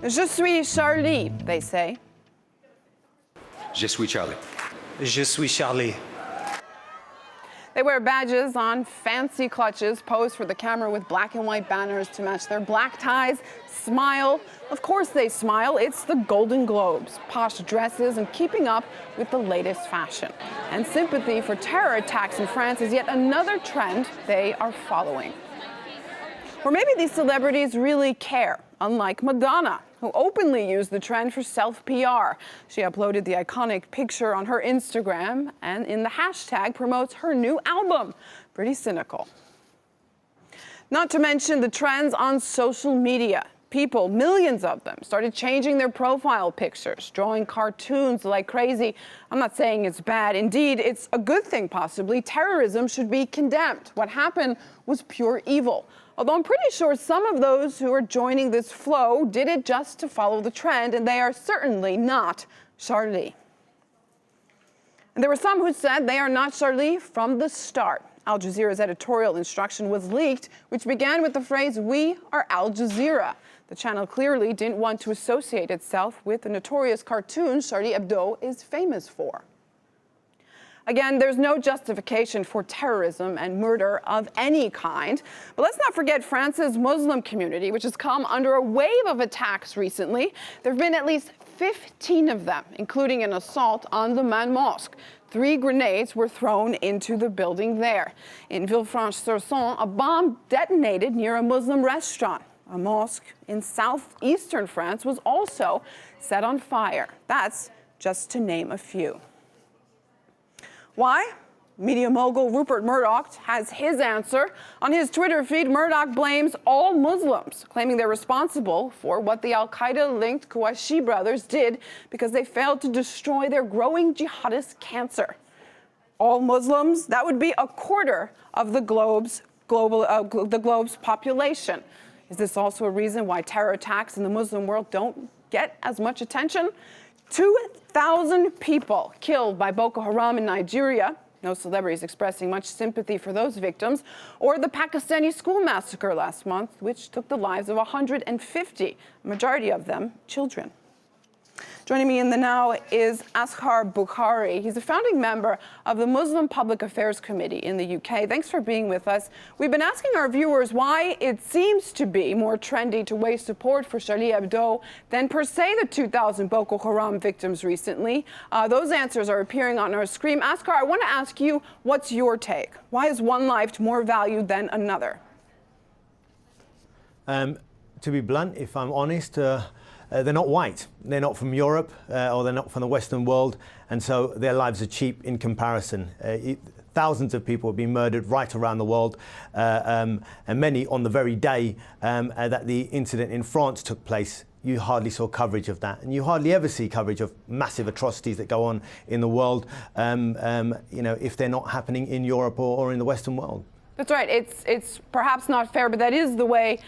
Je suis Charlie, they say. Je suis Charlie. Je suis Charlie. They wear badges on fancy clutches, pose for the camera with black and white banners to match their black ties, smile. Of course they smile. It's the Golden Globes, posh dresses, and keeping up with the latest fashion. And sympathy for terror attacks in France is yet another trend they are following. Or maybe these celebrities really care, unlike Madonna, who openly used the trend for self-PR. She uploaded the iconic picture on her Instagram and in the hashtag promotes her new album. Pretty cynical. Not to mention the trends on social media. People, millions of them, started changing their profile pictures, drawing cartoons like crazy. I'm not saying it's bad. Indeed, it's a good thing, possibly. Terrorism should be condemned. What happened was pure evil. Although I'm pretty sure some of those who are joining this flow did it just to follow the trend, and they are certainly not Charlie. And there were some who said they are not Charlie from the start. Al Jazeera's editorial instruction was leaked, which began with the phrase, "We are Al Jazeera." The channel clearly didn't want to associate itself with the notorious cartoon Charlie Hebdo is famous for. Again, there's no justification for terrorism and murder of any kind. But let's not forget France's Muslim community, which has come under a wave of attacks recently. There have been at least 15 of them, including an assault on the Man Mosque. 3 grenades were thrown into the building there. In Villefranche-sur-Saône, a bomb detonated near a Muslim restaurant. A mosque in southeastern France was also set on fire. That's just to name a few. Why? Media mogul Rupert Murdoch has his answer. On his Twitter feed, Murdoch blames all Muslims, claiming they're responsible for what the al-Qaeda-linked Kouachi brothers did because they failed to destroy their growing jihadist cancer. All Muslims? That would be a quarter of the globe's population. Is this also a reason why terror attacks in the Muslim world don't get as much attention? 2,000 people killed by Boko Haram in Nigeria. No celebrities expressing much sympathy for those victims. Or the Pakistani school massacre last month, which took the lives of 150, a majority of them children. Joining me in the now is Asghar Bukhari. He's a founding member of the Muslim Public Affairs Committee in the UK. Thanks for being with us. We've been asking our viewers why it seems to be more trendy to waste support for Charlie Hebdo than per se the 2,000 Boko Haram victims recently. Those answers are appearing on our screen. Asghar, I want to ask you, what's your take? Why is one life more valued than another? To be blunt, if I'm honest, they're not white. They're not from Europe or they're not from the Western world, and so their lives are cheap in comparison. Thousands of people have been murdered right around the world, and many on the very day that the incident in France took place. You hardly saw coverage of that, and you hardly ever see coverage of massive atrocities that go on in the world, if they're not happening in Europe or in the Western world. That's right. It's perhaps not fair, but that is the way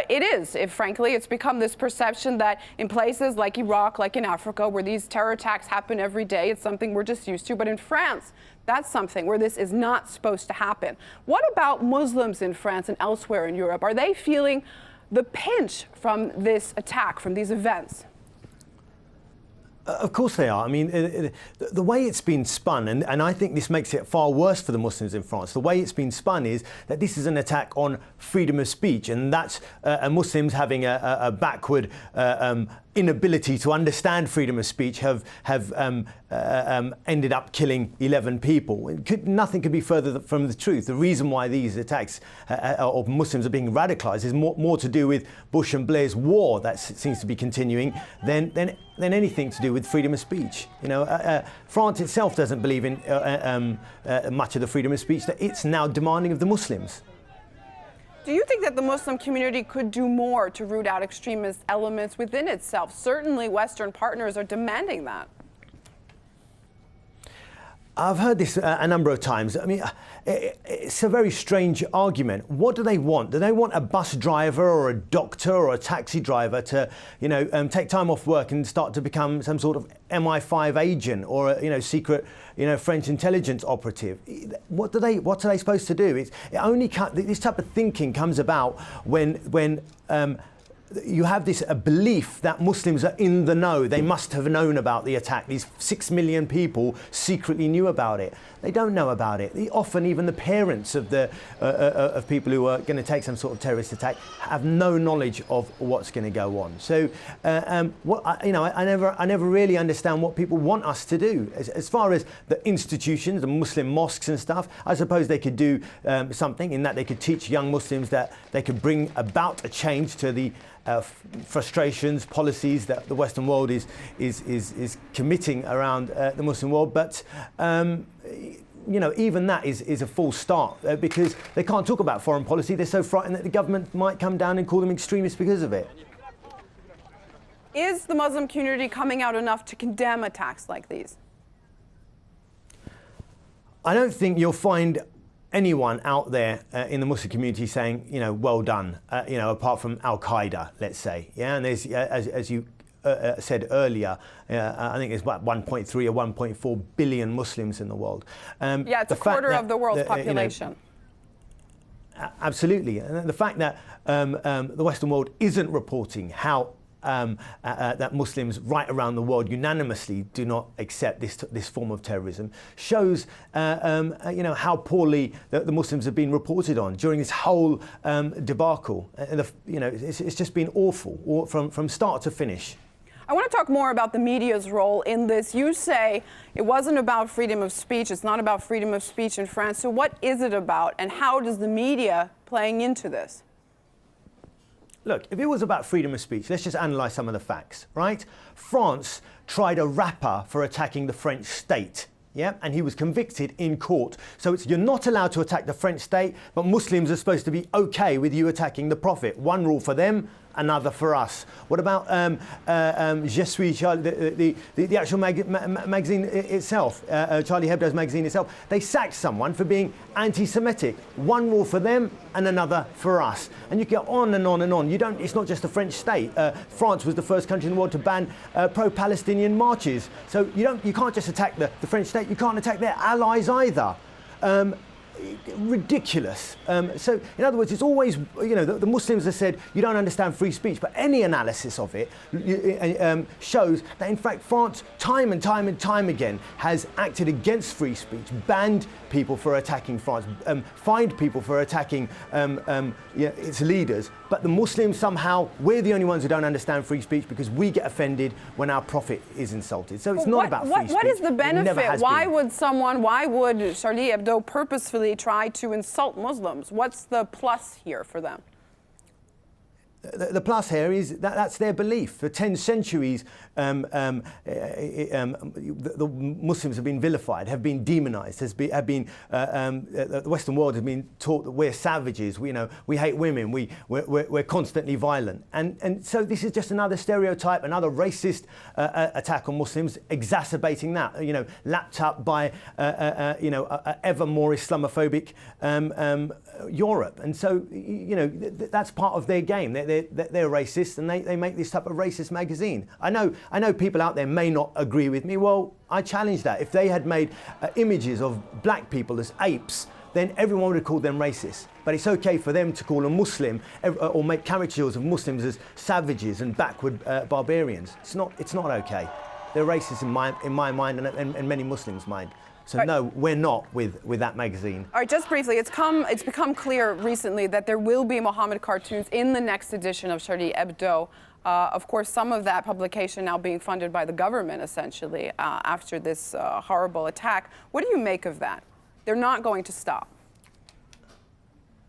it is. If frankly, it's become this perception that in places like Iraq, like in Africa, where these terror attacks happen every day, it's something we're just used to. But in France, that's something where this is not supposed to happen. What about Muslims in France and elsewhere in Europe? Are they feeling the pinch from this attack, from these events? Of course they are. I mean, the way it's been spun, and I think this makes it far worse for the Muslims in France, the way it's been spun is that this is an attack on freedom of speech, and that's Muslims having a backward inability to understand freedom of speech have ended up killing 11 people. Nothing could be further from the truth. The reason why these attacks of Muslims are being radicalised is more to do with Bush and Blair's war that seems to be continuing than anything to do with freedom of speech. France itself doesn't believe in much of the freedom of speech that it's now demanding of the Muslims. Do you think that the Muslim community could do more to root out extremist elements within itself? Certainly Western partners are demanding that. I've heard this a number of times. I mean, it's a very strange argument. What do they want? Do they want a bus driver or a doctor or a taxi driver to, take time off work and start to become some sort of MI5 agent or a, secret, French intelligence operative? What are they supposed to do? This type of thinking comes about when you have this belief that Muslims are in the know. They must have known about the attack. These 6 million people secretly knew about it. They don't know about it. Often even the parents of of people who are going to take some sort of terrorist attack have no knowledge of what's going to go on. So, I never really understand what people want us to do. As far as the institutions, the Muslim mosques and stuff, I suppose they could do something in that they could teach young Muslims that they could bring about a change to the frustrations, policies that the Western world is committing around the Muslim world. But even that is a false start because they can't talk about foreign policy. They're so frightened that the government might come down and call them extremists because of it. Is the Muslim community coming out enough to condemn attacks like these? I don't think you'll find anyone out there in the Muslim community saying, well done, apart from Al-Qaeda, let's say. Yeah, and there's, as you said earlier, I think there's about 1.3 or 1.4 billion Muslims in the world. Yeah, it's a quarter of the world's population. Absolutely. And the fact that the Western world isn't reporting how that Muslims right around the world unanimously do not accept this form of terrorism shows how poorly the Muslims have been reported on during this whole debacle. It's just been awful from start to finish. I want to talk more about the media's role in this. You say it wasn't about freedom of speech. It's not about freedom of speech in France. So what is it about, and how does the media playing into this? Look, if it was about freedom of speech, let's just analyse some of the facts, right? France tried a rapper for attacking the French state, yeah? And he was convicted in court. So you're not allowed to attack the French state, but Muslims are supposed to be okay with you attacking the Prophet. One rule for them, another for us. What about Je suis Charlie, the actual magazine itself, Charlie Hebdo's magazine itself? They sacked someone for being anti-Semitic. One rule for them and another for us. And you get on and on and on. It's not just the French state. France was the first country in the world to ban pro-Palestinian marches. So you can't just attack the French state. You can't attack their allies either. Ridiculous. So, in other words, it's always, the Muslims have said you don't understand free speech, but any analysis of it shows that, in fact, France, time and time again, has acted against free speech, banned people for attacking France, fined people for attacking its leaders. But the Muslims, somehow, we're the only ones who don't understand free speech because we get offended when our prophet is insulted. So it's not about free speech. What is the benefit? Why would Charlie Hebdo purposefully try to insult Muslims? What's the plus here for them? The plus here is that's their belief. For 10 centuries, the Muslims have been vilified, have been demonized, the Western world has been taught that we're savages, we hate women, we're constantly violent. And so this is just another stereotype, another racist attack on Muslims, exacerbating that, lapped up by, ever more Islamophobic Europe. And so, that's part of their game. They're racist, and they make this type of racist magazine. I know people out there may not agree with me. Well, I challenge that. If they had made images of black people as apes, then everyone would have called them racist. But it's okay for them to call a Muslim or make caricatures of Muslims as savages and backward barbarians. It's not okay. They're racist in my mind and many Muslims' mind. So no, we're not with that magazine. All right, just briefly, it's become clear recently that there will be Mohammed cartoons in the next edition of Charlie Hebdo. Of course, some of that publication now being funded by the government, essentially, after this horrible attack. What do you make of that? They're not going to stop.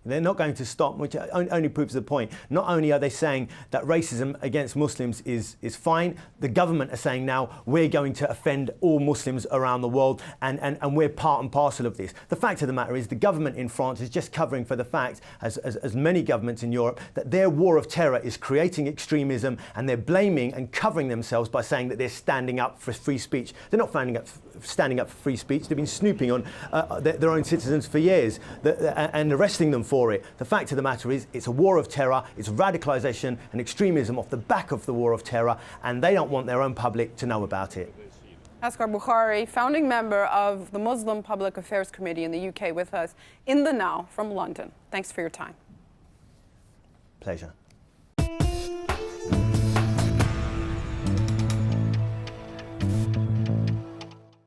They're not going to stop, which only proves the point. Not only are they saying that racism against Muslims is fine, the government are saying now we're going to offend all Muslims around the world and we're part and parcel of this. The fact of the matter is the government in France is just covering for the fact, as many governments in Europe, that their war of terror is creating extremism, and they're blaming and covering themselves by saying that they're standing up for free speech. They're not standing up for free speech. They've been snooping on their own citizens for years and arresting them for it. The fact of the matter is it's a war of terror, it's radicalisation and extremism off the back of the war of terror, and they don't want their own public to know about it. Asghar Bukhari, founding member of the Muslim Public Affairs Committee in the UK, with us in the Now from London. Thanks for your time. Pleasure.